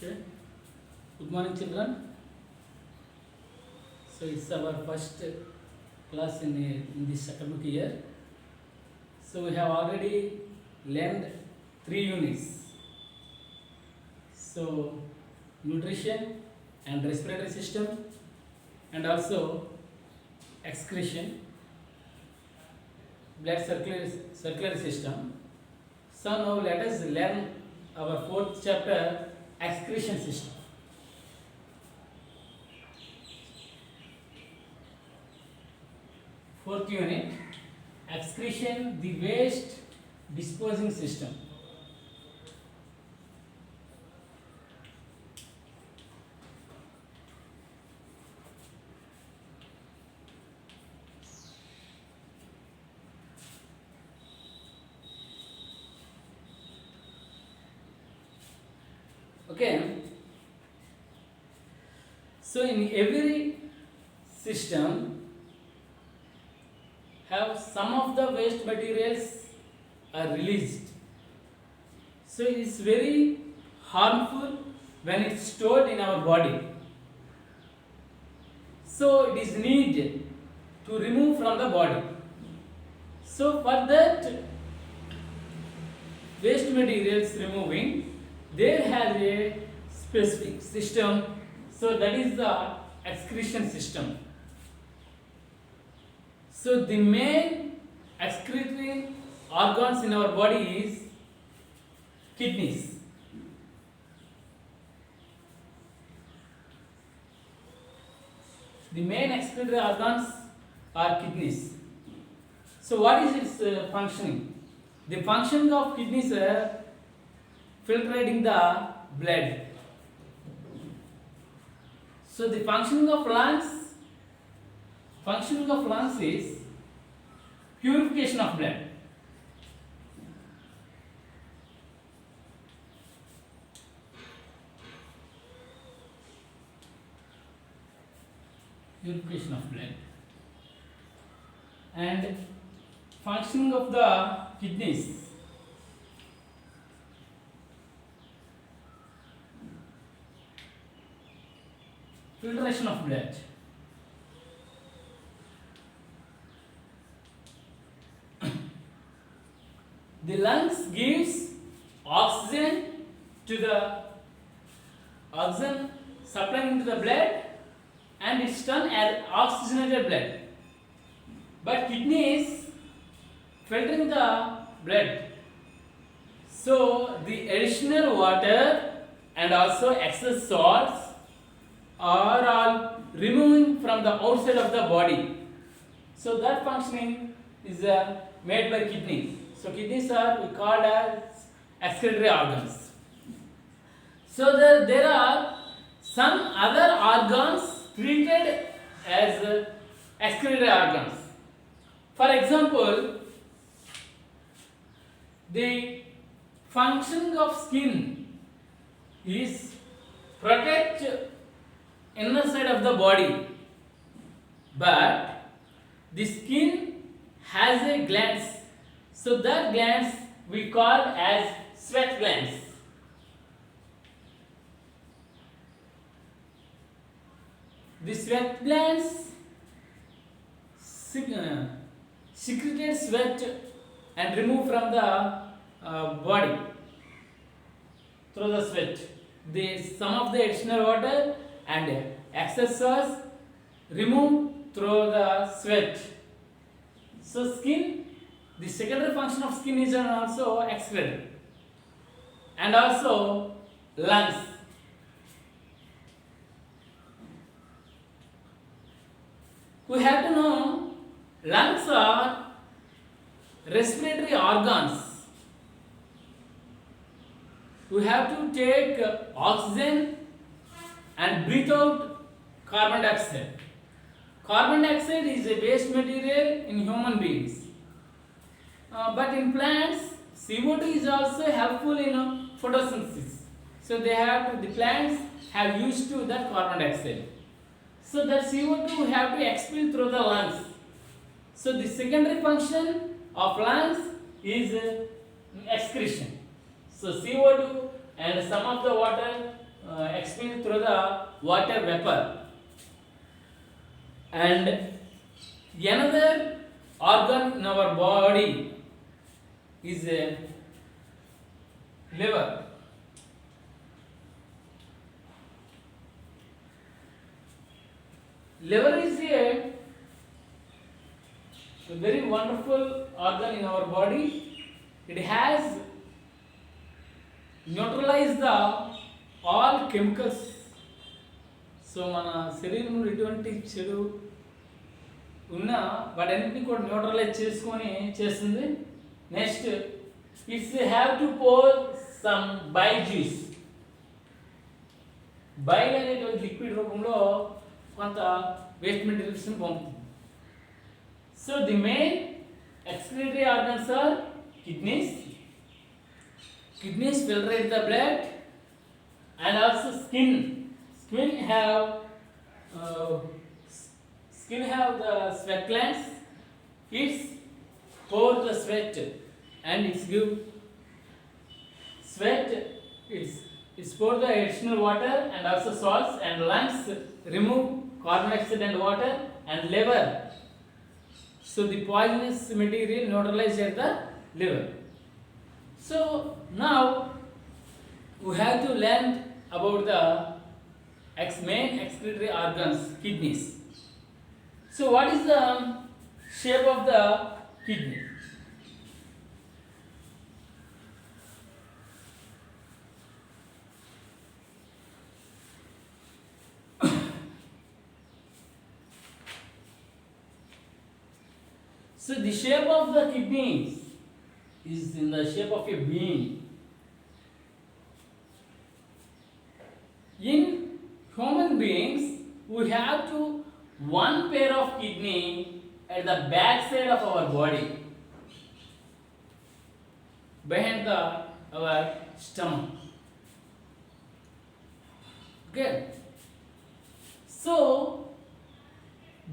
Okay. Good morning, children. So it's our first class in this academic year. So we have already learned 3 units. So nutrition and respiratory system, and also excretion, blood circulatory system. So now let us learn our fourth chapter, excretion system. Fourth unit, excretion, the waste disposing system. Okay. So in every system have some of the waste materials are released. So it is very harmful when it's stored in our body. So it is needed to remove from the body. So for that waste materials removing, there has a specific system. So that is the excretion system. So the main excretory organs in our body is kidneys. The main excretory organs are kidneys. So what is its functioning? The function of kidneys are filtrating the blood. So the functioning of lungs is purification of blood. Purification of blood. And functioning of the kidneys, filtration of blood. The lungs gives oxygen to the oxygen supplying into the blood, and it's done as oxygenated blood. But kidneys filtering the blood. So the additional water and also excess salts are all removing from the outside of the body. So that functioning is made by kidneys. So kidneys are we called as excretory organs. So there are some other organs treated as excretory organs. For example, the function of skin is protect inner side of the body, but the skin has a glands. So that glands we call as sweat glands. The sweat glands secreted sweat and remove from the body through the sweat. Some of the additional water and excess sauce remove through the sweat. So skin, the secondary function of skin is also excretory, and also lungs. We have to know lungs are respiratory organs. We have to take oxygen and breathe out carbon dioxide. Carbon dioxide is a waste material in human beings. But in plants, CO2 is also helpful in photosynthesis. So the plants have used to that carbon dioxide. So that CO2 we have to expel through the lungs. So the secondary function of lungs is excretion. So CO2 and some of the water expelled through the water vapor. And another organ in our body is a liver. Liver is a very wonderful organ in our body. It has neutralized the all chemicals. So మన శరీరంలో ఎటువంటి చెడు ఉన్నా వాటన్నిటిని కూడా neutralise చేసుకొని చేస్తుంది. Next its have to pour some bile juice. Bile అనేటువంటి లిక్విడ్ రూపంలో కొంత వేస్ట్ మెటీరియల్స్ని పంపుతుంది. So the main excretory organs are kidneys. Kidneys filtrate the blood, and also skin. Skin have the sweat glands. It's pour the sweat and it's give sweat. It's pour the additional water and also salts, and lungs remove carbon dioxide and water, and liver. So the poisonous material neutralized at the liver. So now we have to learn about the main excretory organs, kidneys. So what is the shape of the kidney? So the shape of the kidneys is in the shape of a bean. In human beings, we have one pair of kidney at the back side of our body, behind our stomach. Okay. So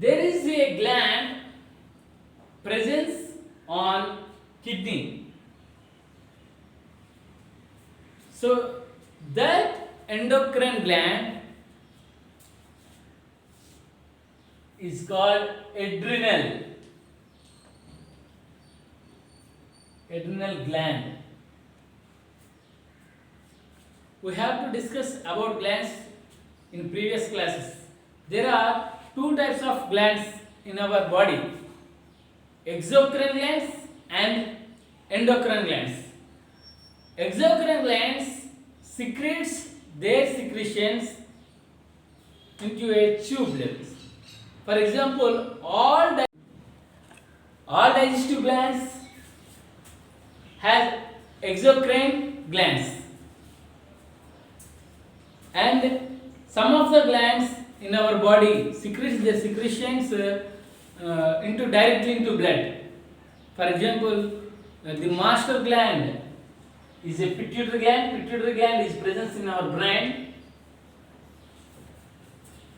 there is a gland presence on kidney. So that endocrine gland is called adrenal gland. We have to discuss about glands in previous classes. There are two types of glands in our body: exocrine glands and endocrine glands. Exocrine glands secretes their secretions into a tube levels. For example, all digestive glands have exocrine glands, and some of the glands in our body secretes their secretions directly into blood. For example, the master gland is a pituitary gland. Pituitary gland is present in our brain,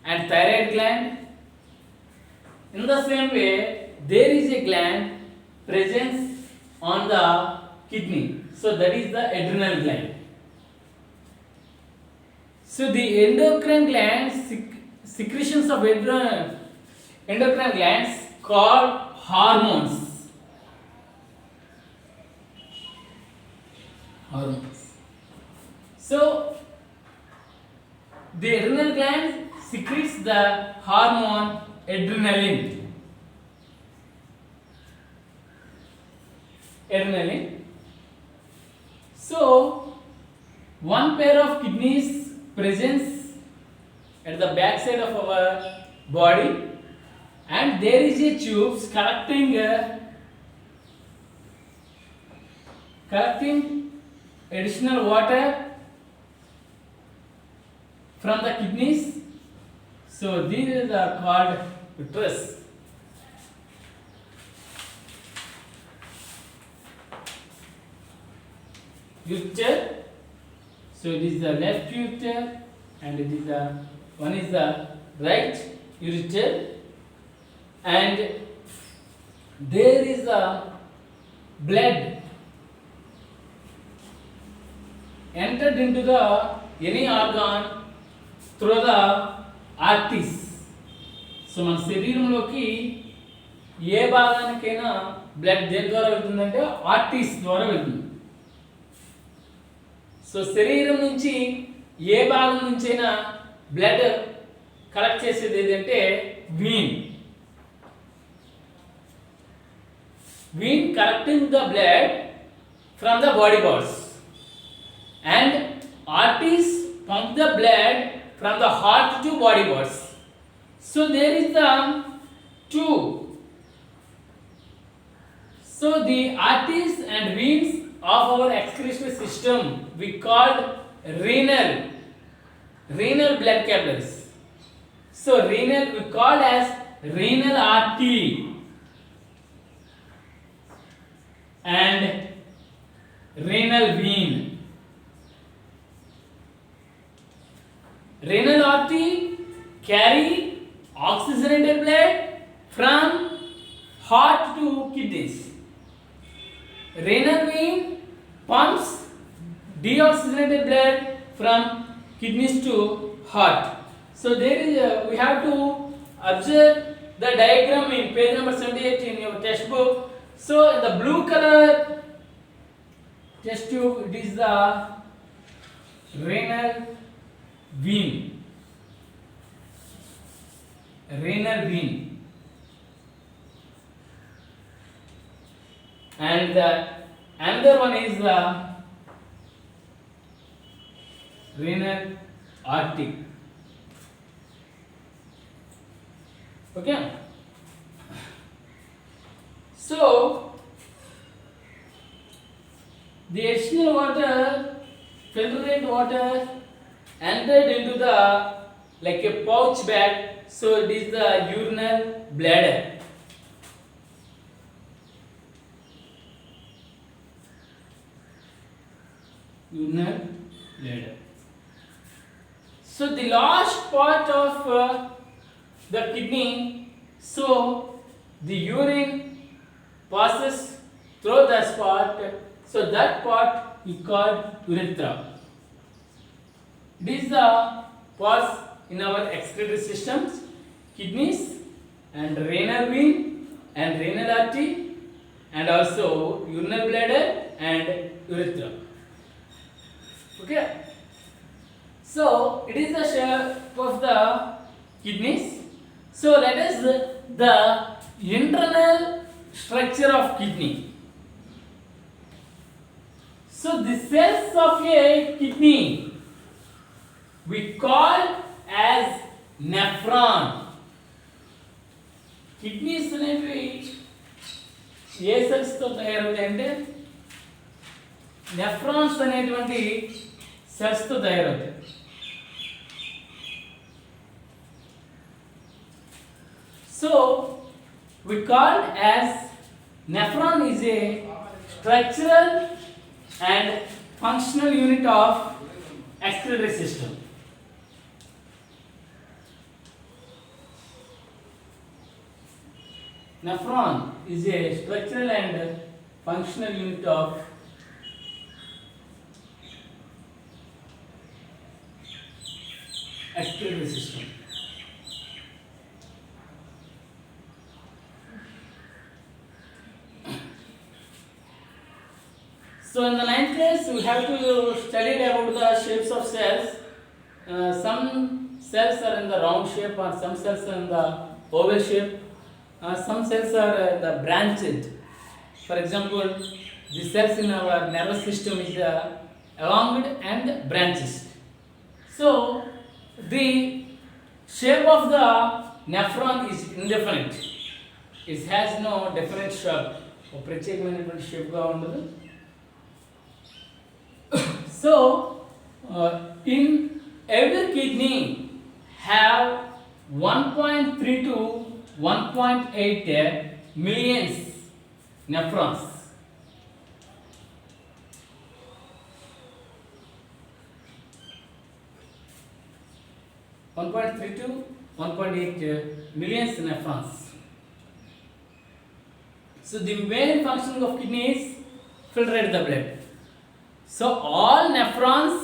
and thyroid gland. In the same way, there is a gland present on the kidney. So that is the adrenal gland. So the endocrine glands, secretions of endocrine glands called hormones. So the adrenal gland secretes the hormone adrenaline. So one pair of kidneys presents at the back side of our body, and there is a tube collecting additional water from the kidneys. So these are called uterus. Ureter. So it is the left ureter, and it is the one is the right ureter, and there is the blood entered into the any organ through the arteries. So మన శరీరంలోకి ఏ భాగానికైనా blood దేని ద్వారా వెళ్తుందంటే arteries ద్వారా వెళ్తుంది. So శరీరం నుంచి ఏ భాగం నుంచైనా బ్లడ్ కలెక్ట్ చేసేది ఏదంటే Wien. Vein collecting the blood from the body parts, and arteries pump the blood from the heart to body parts. So there is the two. So the arteries and veins of our excretory system we called renal blood capillaries. So renal we called as renal artery and renal vein. Renal artery carry oxygenated blood from heart to kidneys. Renal vein pumps deoxygenated blood from kidneys to heart. So there is we have to observe the diagram in page number 78 in your textbook. So in the blue color test tube, it is the renal vein. Renal vein. And the another one is the renal artery. Okay. So the additional water, filtrate water entered into the like a pouch bag. So it is the urinary bladder. Urinary bladder. So the last part of the kidney. So the urine passes through the spot, so that part is called urethra. These are parts in our excretory systems: kidneys and renal vein and renal artery, and also urinary bladder and urethra. Okay. So it is the shape of the kidneys. So let us the internal structure of kidney. So the cells of a kidney we call as nephron. Kidneys అనేవి ఏ cells తో తయారవుతాయంటే nephrons అనేటువంటి cells తో తయారవుతాయి. So we called as nephron is a structural and functional unit of excretory system. Nephron is a structural and functional unit of excretory system. So in the 9th class we have to study about the shapes of cells. Some cells are in the round shape, or some cells are in the oval shape. Some cells are the branched. For example, the cells in our nervous system is elongate and branches. So the shape of the nephron is indefinite. It has no definite shape. ఒక ప్రత్యేకమైనటువంటి షేప్గా ఉండదు. So in every kidney have 1.3 to 1.8 millions nephrons. (1.3 to 1.8 millions nephrons). So the main function of kidney is filtrate the blood. So all nephrons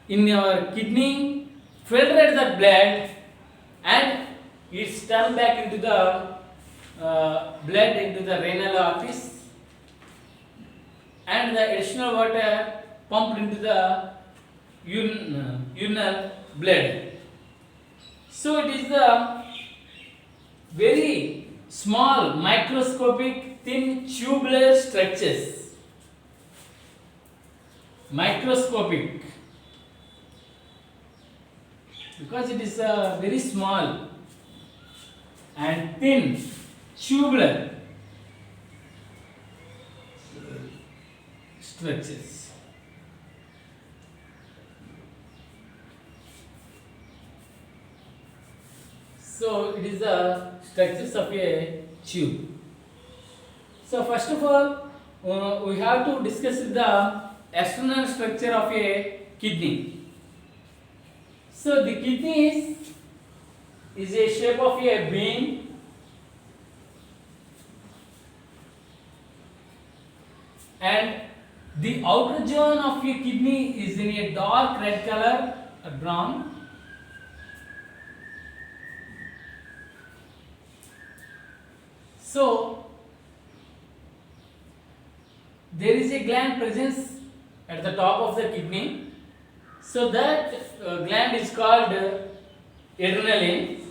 in your kidney, filtrate the blood, and it's turned back into the blood into the renal arteries, and the additional water pumped into the urinal blood. So it is the very small microscopic thin tubular structures. Microscopic because it is very small and thin tubular structures. So it is the structures of a tube. So first of all, we have to discuss the external structure of a kidney. So the kidney is a shape of a bean, and the outer zone of a kidney is in a dark red color, brown. So there is a gland presence at the top of the kidney. So that gland is called adrenaline,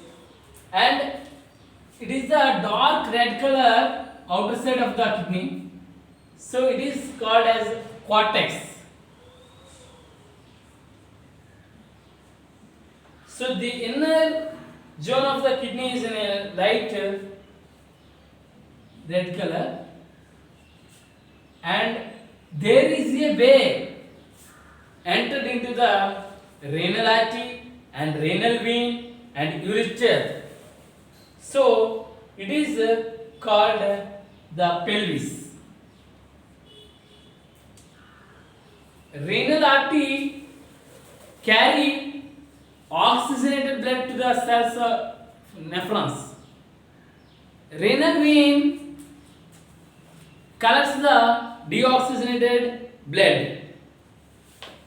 and it is the dark red color outer side of the kidney. So it is called as cortex. So the inner zone of the kidney is in a light red color, and there is a way entered into the renal artery and renal vein and ureter. So it is called the pelvis. Renal artery carry oxygenated blood to the cells of nephrons. Renal vein collects the deoxygenated blood.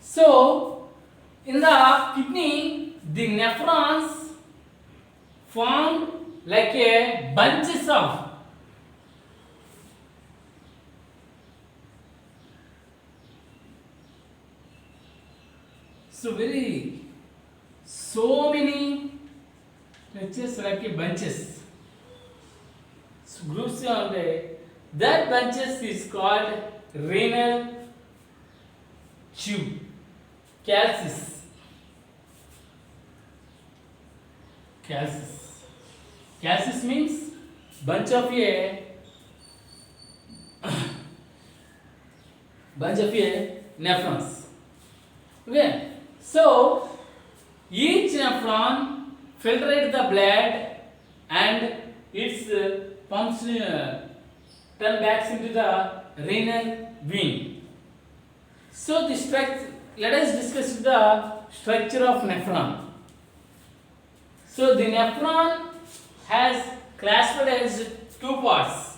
So in the kidney, the nephrons formed like a bunches of so many structures like a bunches. So groups are there. That bunches is called renal tube, calcis. Calcis means bunch of a nephrons. Okay, so each nephron filtrates the blood and its pumps turn back into the renal vein. So the structure, let us discuss the structure of nephron. So the nephron has classified as two parts.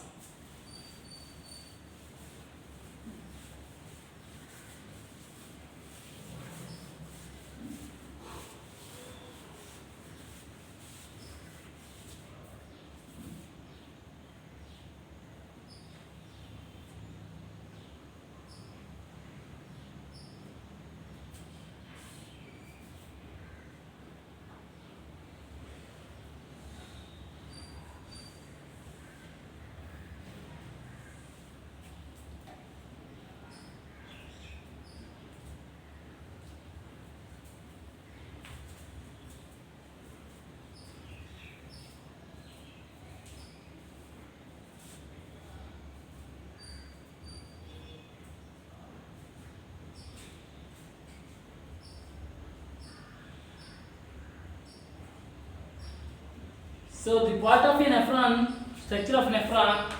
So the part of a nephron, structure of nephron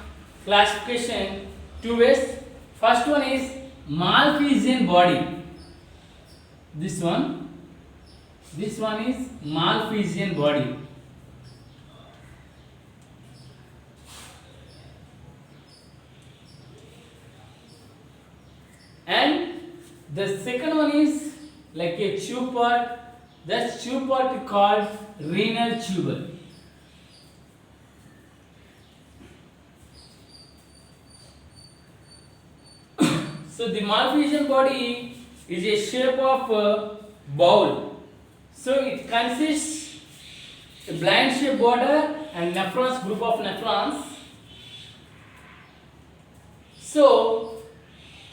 classification, two ways. First one is Malpighian body. This one is Malpighian body. And the second one is like a tube part. That tube part called renal tubule. So the Malpighian body is a shape of a bowl. So it consists a blind shaped border and nephrons, group of nephrons. So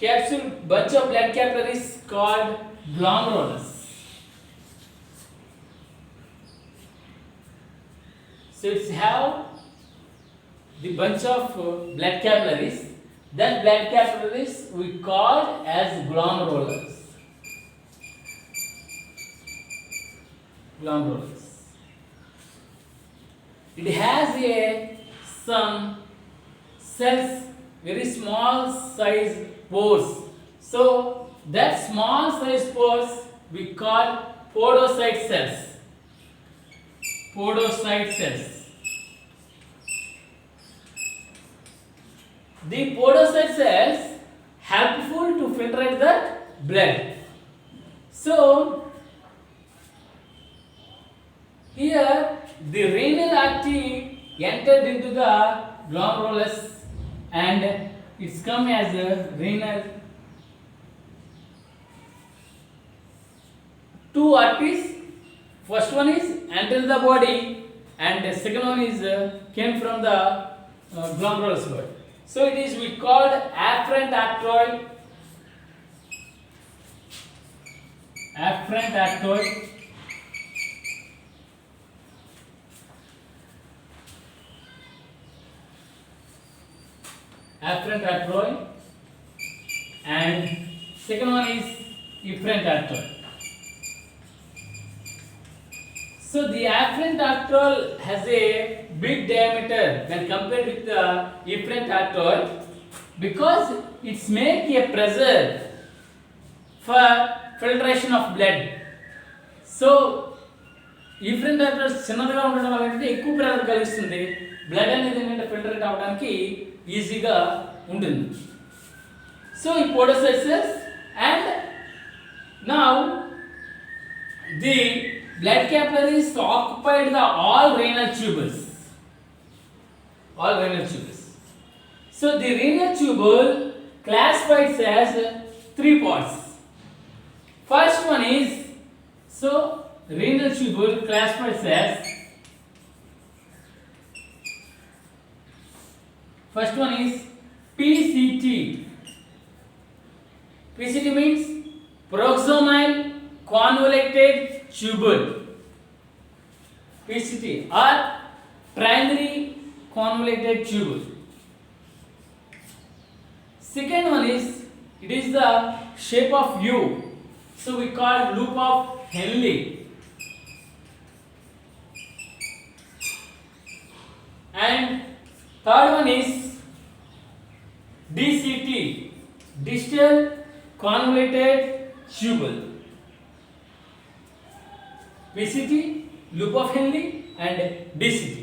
capsule bunch of blood capillaries called glomerulus. So it's have the bunch of blood capillaries. That blood capillaries we call as glomerulus. Glomerulus. It has some cells, very small size pores. So that small size pores we call podocyte cells. Podocyte cells. The podocyte cells helpful to filtrate the blood. So here the renal artery entered into the glomerulus and it's come as a renal. Two arteries. First one is entered the body and the second one is came from the glomerulus body. So it is we called afferent artery. Afferent artery. Afferent artery and second one is efferent artery. So the afferent artery has a big diameter when compared with the efferent artery because it's make a pressure for filtration of blood. So efferent artery చిన్నదిగా ఉండడం వల్ల ఏంటంటే ఎక్కువ pressure కలిగిస్తుంది, blood అనేది ఏంటంటే filtrate అవ్వడానికి ఈజీగా ఉంటుంది. సో ఈ podocyte cells and now the blood capillaries occupied the all renal tubules. All renal tubules. So the renal tubule classified as three parts. First one is so renal tubule classified as first one is PCT. PCT means proximal convoluted tubule. PCT or primary convoluted tubule. Second one is it is the shape of U, so we call loop of Henle. And third one is DCT, distal convoluted tubule. PCT, loop of Henle and DCT.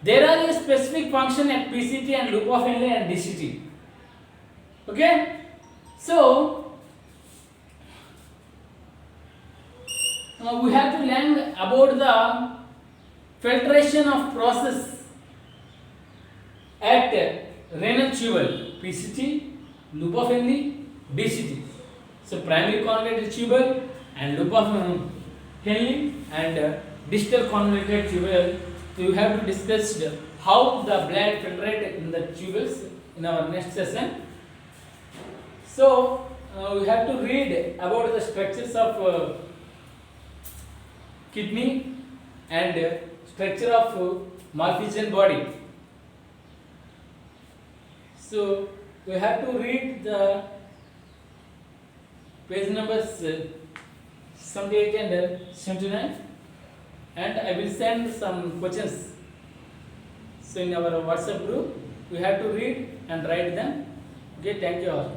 There are a specific function at PCT and loop of Henle and DCT. Okay? So we have to learn about the filtration of process at renal tubule, PCT, loop of Henle, DCT. So primary convoluted tubule and loop of Henle and distal convoluted tubule. So you have to discuss how the blood filtrate in the tubules in our next session. So we have to read about the structures of kidney and structure of Malpighian body. So we have to read the page numbers 78 and 79 and I will send some questions. So in our WhatsApp group we have to read and write them. Okay, thank you all.